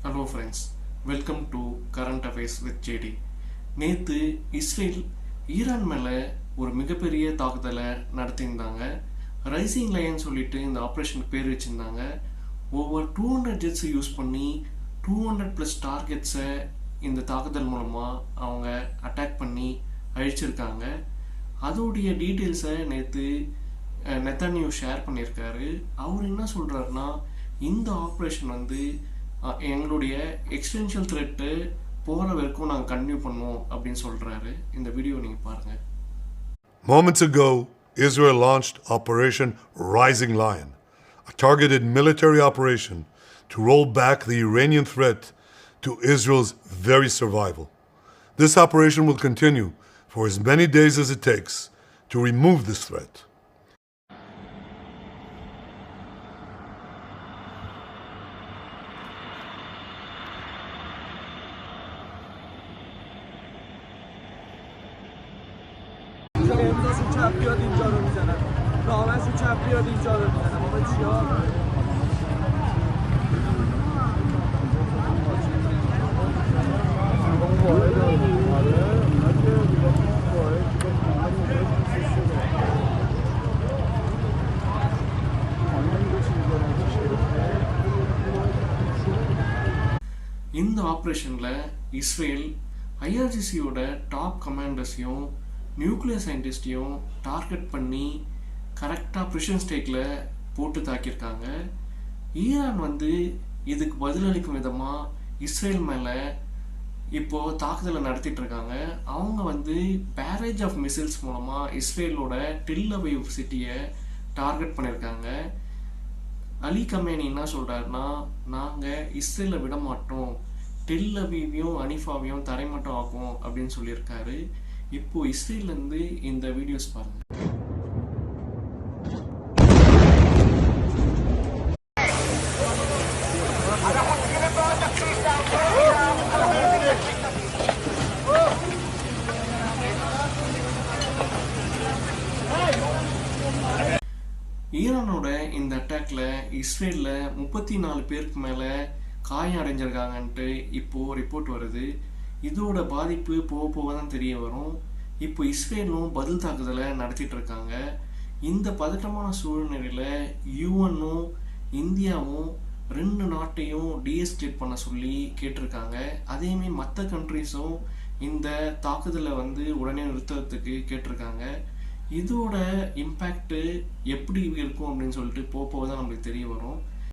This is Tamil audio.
Hello friends, welcome to Current Affairs with JD. நேற்று இஸ்ரேல் ஈரான் மேலே ஒரு மிகப்பெரிய தாக்குதலை நடத்தியிருந்தாங்க. ரைசிங் லயன் சொல்லிட்டு இந்த ஆப்ரேஷனுக்கு பேர் வச்சுருந்தாங்க. ஓவர் 200 ஜெட்ஸை யூஸ் பண்ணி 200+ டார்கெட்ஸை இந்த தாக்குதல் மூலமாக அவங்க அட்டாக் பண்ணி அழிச்சிருக்காங்க. அதோடைய டீட்டெயில்ஸை நேற்று நெத்தன்யாஹூ ஷேர் பண்ணியிருக்காரு. அவர் என்ன சொல்கிறாருன்னா, இந்த ஆப்ரேஷன் வந்து எங்களுடைய எக்ஸ்டென்ஷியல் த்ரெட்டு போகிற வரைக்கும் நாங்கள் கன்டினியூ பண்ணுவோம் அப்படின்னு சொல்கிறாரு. இந்த வீடியோ நீங்கள் பாருங்கள். Moments ago, Israel launched Operation Rising Lion, a targeted military operation to roll back the Iranian threat to Israel's very survival. This operation will continue for as many days as it takes to remove this threat. بیاد اینجا رو میزنن رامز رو چپ بیاد اینجا رو میزنن بابا چیار இந்த ஆப்ரேஷனில் இஸ்ரேல் ஐஆர்ஜிசியோட டாப் கமாண்டர்ஸையும் நியூக்ளியர் சயின்டிஸ்டையும் டார்கெட் பண்ணி கரெக்டாக ப்ரிஷன் ஸ்டேக்கில் போட்டு தாக்கியிருக்காங்க. ஈரான் வந்து இதுக்கு பதிலளிக்கும் விதமாக இஸ்ரேல் மேலே இப்போது தாக்குதலை நடத்திட்டுருக்காங்க. அவங்க வந்து பேரேஜ் ஆஃப் மிசைல்ஸ் மூலமாக இஸ்ரேலோட டெல் அவீவ் சிட்டியை டார்கெட் பண்ணியிருக்காங்க. அலி கமேனி என்ன சொல்கிறாருன்னா, நாங்கள் இஸ்ரேலை விட மாட்டோம், டெல் அவீவையும் அனிஃபாவையும் தரைமட்டம் ஆக்கும் அப்படின்னு சொல்லியிருக்காரு. இப்போ இஸ்ரேல்லேருந்து இந்த வீடியோஸ் பாருங்க. ஈரானோட இந்த அட்டாக்ல இஸ்ரேல்ல 34 பேருக்கு மேல காயம் அடைஞ்சிருக்காங்கன்ட்டு இப்போ ரிப்போர்ட் வருது. இதோட பாதிப்பு போக போக தான் தெரிய வரும். இப்போ இஸ்ரேலும் பதில் தாக்குதலை நடத்திட்டு இருக்காங்க. இந்த பதட்டமான சூழ்நிலையில் யுஎன்னும் இந்தியாவும் 2 நாட்டையும் டீஎஸ்கலேட் பண்ண சொல்லி கேட்டிருக்காங்க. அதேமாதிரி மற்ற கண்ட்ரிஸும் இந்த தாக்குதலை வந்து உடனே நிறுத்துறதுக்கு கேட்டிருக்காங்க. இதோட இம்பேக்ட் எப்படி இருக்கும் அப்படின்னு சொல்லிட்டு போக தான் நம்மளுக்கு தெரிய வரும்.